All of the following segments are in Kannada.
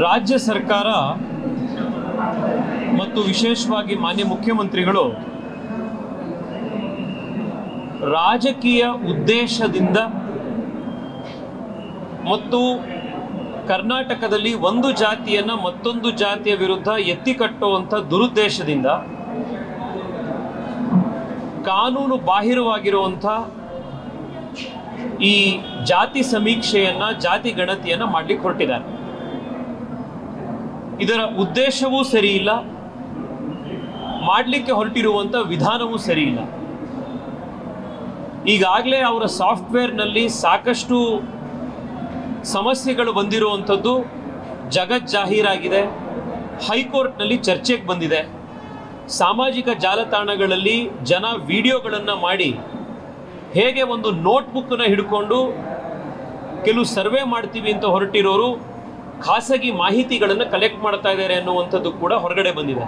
ರಾಜ್ಯ ಸರ್ಕಾರ ಮತ್ತು ವಿಶೇಷವಾಗಿ ಮಾನ್ಯ ಮುಖ್ಯಮಂತ್ರಿಗಳು ರಾಜಕೀಯ ಉದ್ದೇಶದಿಂದ ಮತ್ತು ಕರ್ನಾಟಕದಲ್ಲಿ ಒಂದು ಜಾತಿಯನ್ನು ಮತ್ತೊಂದು ಜಾತಿಯ ವಿರುದ್ಧ ಎತ್ತಿಕಟ್ಟುವಂಥ ದುರುದ್ದೇಶದಿಂದ ಕಾನೂನು ಬಾಹಿರವಾಗಿರುವಂಥ ಈ ಜಾತಿ ಸಮೀಕ್ಷೆಯನ್ನು ಜಾತಿ ಗಣತಿಯನ್ನು ಮಾಡಲಿಕ್ಕೆ ಹೊರಟಿದ್ದಾರೆ. ಇದರ ಉದ್ದೇಶವೂ ಸರಿ ಇಲ್ಲ, ಮಾಡಲಿಕ್ಕೆ ಹೊರಟಿರುವಂಥ ವಿಧಾನವೂ ಸರಿ ಇಲ್ಲ. ಈಗಾಗಲೇ ಅವರ ಸಾಫ್ಟ್ವೇರ್ನಲ್ಲಿ ಸಾಕಷ್ಟು ಸಮಸ್ಯೆಗಳು ಬಂದಿರುವಂಥದ್ದು ಜಗಜ್ಜಾಹೀರಾಗಿದೆ, ಹೈಕೋರ್ಟ್ನಲ್ಲಿ ಚರ್ಚೆಗೆ ಬಂದಿದೆ. ಸಾಮಾಜಿಕ ಜಾಲತಾಣಗಳಲ್ಲಿ ಜನ ವಿಡಿಯೋಗಳನ್ನು ಮಾಡಿ ಹೇಗೆ ಒಂದು ನೋಟ್ಬುಕ್ಕನ್ನು ಹಿಡ್ಕೊಂಡು ಕೆಲವು ಸರ್ವೆ ಮಾಡ್ತೀವಿ ಅಂತ ಹೊರಟಿರೋರು ಖಾಸಗಿ ಮಾಹಿತಿಗಳನ್ನು ಕಲೆಕ್ಟ್ ಮಾಡ್ತಾ ಇದ್ದಾರೆ ಅನ್ನುವಂಥದ್ದು ಕೂಡ ಹೊರಗಡೆ ಬಂದಿದೆ.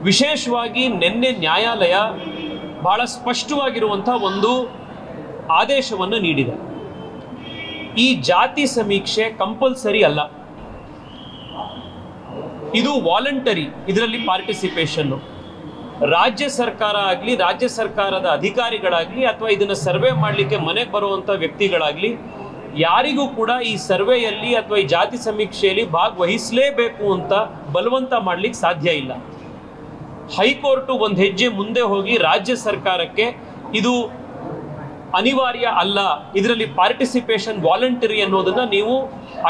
ವಿಶೇಷವಾಗಿ ನಿನ್ನೆ ನ್ಯಾಯಾಲಯ ಬಹಳ ಸ್ಪಷ್ಟವಾಗಿರುವಂಥ ಒಂದು ಆದೇಶವನ್ನು ನೀಡಿದೆ. ಈ ಜಾತಿ ಸಮೀಕ್ಷೆ ಕಂಪಲ್ಸರಿ ಅಲ್ಲ, ಇದು ವಾಲಂಟರಿ. ಇದರಲ್ಲಿ ಪಾರ್ಟಿಸಿಪೇಷನ್ನು ರಾಜ್ಯ ಸರ್ಕಾರ ಆಗಲಿ, ರಾಜ್ಯ ಸರ್ಕಾರದ ಅಧಿಕಾರಿಗಳಾಗಲಿ, ಅಥವಾ ಇದನ್ನು ಸರ್ವೆ ಮಾಡಲಿಕ್ಕೆ ಮನೆಗೆ ಬರುವಂಥ ವ್ಯಕ್ತಿಗಳಾಗಲಿ, ಯಾರಿಗೂ ಕೂಡ ಈ ಸರ್ವೆಯಲ್ಲಿ ಅಥವಾ ಈ ಜಾತಿ ಸಮೀಕ್ಷೆಯಲ್ಲಿ ಭಾಗವಹಿಸಲೇಬೇಕು ಅಂತ ಬಲವಂತ ಮಾಡಲಿಕ್ಕೆ ಸಾಧ್ಯ ಇಲ್ಲ. ಹೈಕೋರ್ಟು ಒಂದು ಹೆಜ್ಜೆ ಮುಂದೆ ಹೋಗಿ ರಾಜ್ಯ ಸರ್ಕಾರಕ್ಕೆ ಇದು ಅನಿವಾರ್ಯ ಅಲ್ಲ, ಇದರಲ್ಲಿ ಪಾರ್ಟಿಸಿಪೇಷನ್ ವಾಲಂಟರಿ ಅನ್ನೋದನ್ನು ನೀವು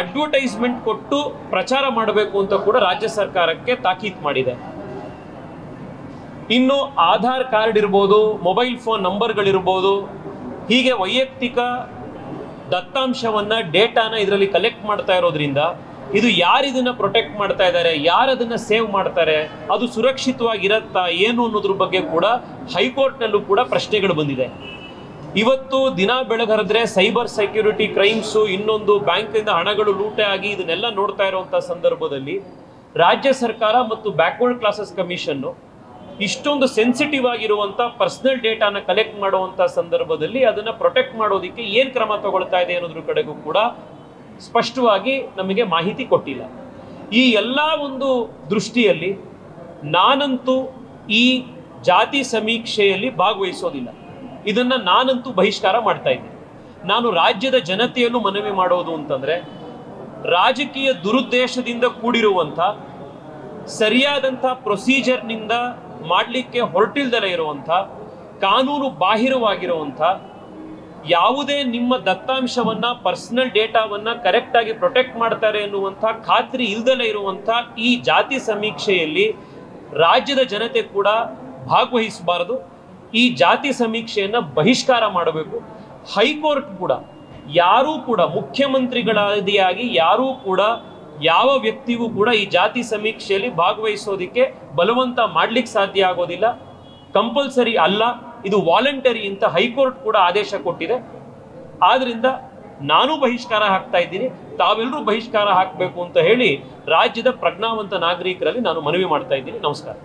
ಅಡ್ವರ್ಟೈಸ್ಮೆಂಟ್ ಕೊಟ್ಟು ಪ್ರಚಾರ ಮಾಡಬೇಕು ಅಂತ ಕೂಡ ರಾಜ್ಯ ಸರ್ಕಾರಕ್ಕೆ ತಾಕೀತು ಮಾಡಿದೆ. ಇನ್ನು ಆಧಾರ್ ಕಾರ್ಡ್ ಇರ್ಬೋದು, ಮೊಬೈಲ್ ಫೋನ್ ನಂಬರ್ಗಳಿರ್ಬೋದು, ಹೀಗೆ ವೈಯಕ್ತಿಕ ದತ್ತಾಂಶವನ್ನು, ಡೇಟಾನ ಇದರಲ್ಲಿ ಕಲೆಕ್ಟ್ ಮಾಡ್ತಾ ಇರೋದ್ರಿಂದ ಇದು ಯಾರಿದನ್ನು ಪ್ರೊಟೆಕ್ಟ್ ಮಾಡ್ತಾ ಇದ್ದಾರೆ, ಯಾರದನ್ನು ಸೇವ್ ಮಾಡ್ತಾರೆ, ಅದು ಸುರಕ್ಷಿತವಾಗಿರತ್ತಾ ಏನು ಅನ್ನೋದ್ರ ಬಗ್ಗೆ ಕೂಡ ಹೈಕೋರ್ಟ್ನಲ್ಲೂ ಕೂಡ ಪ್ರಶ್ನೆಗಳು ಬಂದಿದೆ. ಇವತ್ತು ದಿನ ಬೆಳಗರಿದ್ರೆ ಸೈಬರ್ ಸೆಕ್ಯೂರಿಟಿ ಕ್ರೈಮ್ಸು, ಇನ್ನೊಂದು ಬ್ಯಾಂಕಿಂದ ಹಣಗಳು ಲೂಟೆ ಆಗಿ ಇದನ್ನೆಲ್ಲ ನೋಡ್ತಾ ಇರುವಂಥ ಸಂದರ್ಭದಲ್ಲಿ ರಾಜ್ಯ ಸರ್ಕಾರ ಮತ್ತು ಬ್ಯಾಕ್ವರ್ಡ್ ಕ್ಲಾಸಸ್ ಕಮಿಷನ್ನು ಇಷ್ಟೊಂದು ಸೆನ್ಸಿಟಿವ್ ಆಗಿರುವಂಥ ಪರ್ಸನಲ್ ಡೇಟಾನ ಕಲೆಕ್ಟ್ ಮಾಡುವಂಥ ಸಂದರ್ಭದಲ್ಲಿ ಅದನ್ನು ಪ್ರೊಟೆಕ್ಟ್ ಮಾಡೋದಕ್ಕೆ ಏನು ಕ್ರಮ ತಗೊಳ್ತಾ ಇದೆ ಅನ್ನೋದ್ರ ಕಡೆಗೂ ಕೂಡ ಸ್ಪಷ್ಟವಾಗಿ ನಮಗೆ ಮಾಹಿತಿ ಕೊಟ್ಟಿಲ್ಲ. ಈ ಎಲ್ಲ ಒಂದು ದೃಷ್ಟಿಯಲ್ಲಿ ನಾನಂತೂ ಈ ಜಾತಿ ಸಮೀಕ್ಷೆಯಲ್ಲಿ ಭಾಗವಹಿಸೋದಿಲ್ಲ. ಇದನ್ನು ನಾನಂತೂ ಬಹಿಷ್ಕಾರ ಮಾಡ್ತಾ ಇದ್ದೀನಿ. ನಾನು ರಾಜ್ಯದ ಜನತೆಯಲ್ಲೂ ಮನವಿ ಮಾಡೋದು ಅಂತಂದರೆ, ರಾಜಕೀಯ ದುರುದ್ದೇಶದಿಂದ ಕೂಡಿರುವಂಥ, ಸರಿಯಾದಂಥ ಪ್ರೊಸೀಜರ್ನಿಂದ ಮಾಡಲಿಕ್ಕೆ ಹೊರಟಿಲ್ದಲೇ ಇರುವಂಥ, ಕಾನೂನು ಬಾಹಿರವಾಗಿರುವಂಥ, ಯಾವುದೇ ನಿಮ್ಮ ದತ್ತಾಂಶವನ್ನು, ಪರ್ಸನಲ್ ಡೇಟಾವನ್ನು ಕರೆಕ್ಟಾಗಿ ಪ್ರೊಟೆಕ್ಟ್ ಮಾಡ್ತಾರೆ ಎನ್ನುವಂಥ ಖಾತ್ರಿ ಇಲ್ದಲೇ ಇರುವಂಥ ಈ ಜಾತಿ ಸಮೀಕ್ಷೆಯಲ್ಲಿ ರಾಜ್ಯದ ಜನತೆ ಕೂಡ ಭಾಗವಹಿಸಬಾರದು. ಈ ಜಾತಿ ಸಮೀಕ್ಷೆಯನ್ನು ಬಹಿಷ್ಕಾರ ಮಾಡಬೇಕು. ಹೈಕೋರ್ಟ್ ಕೂಡ ಯಾರೂ ಕೂಡ ಮುಖ್ಯಮಂತ್ರಿಗಳಾದಿಯಾಗಿ ಯಾರೂ ಕೂಡ ಯಾವ ವ್ಯಕ್ತಿಗೂ ಕೂಡ ಈ ಜಾತಿ ಸಮೀಕ್ಷೆಯಲ್ಲಿ ಭಾಗವಹಿಸೋದಕ್ಕೆ ಬಲವಂತ ಮಾಡಲಿಕ್ಕೆ ಸಾಧ್ಯ ಆಗೋದಿಲ್ಲ. ಕಂಪಲ್ಸರಿ ಅಲ್ಲ, ಇದು ವಾಲಂಟರಿ ಅಂತ ಹೈಕೋರ್ಟ್ ಕೂಡ ಆದೇಶ ಕೊಟ್ಟಿದೆ. ಆದ್ರಿಂದ ನಾನು ಬಹಿಷ್ಕಾರ ಹಾಕ್ತಾ ಇದ್ದೀನಿ, ತಾವೆಲ್ಲರೂ ಬಹಿಷ್ಕಾರ ಹಾಕಬೇಕು ಅಂತ ಹೇಳಿ ರಾಜ್ಯದ ಪ್ರಜ್ಞಾವಂತ ನಾಗರಿಕರಲ್ಲಿ ನಾನು ಮನವಿ ಮಾಡ್ತಾ ಇದ್ದೀನಿ. ನಮಸ್ಕಾರ.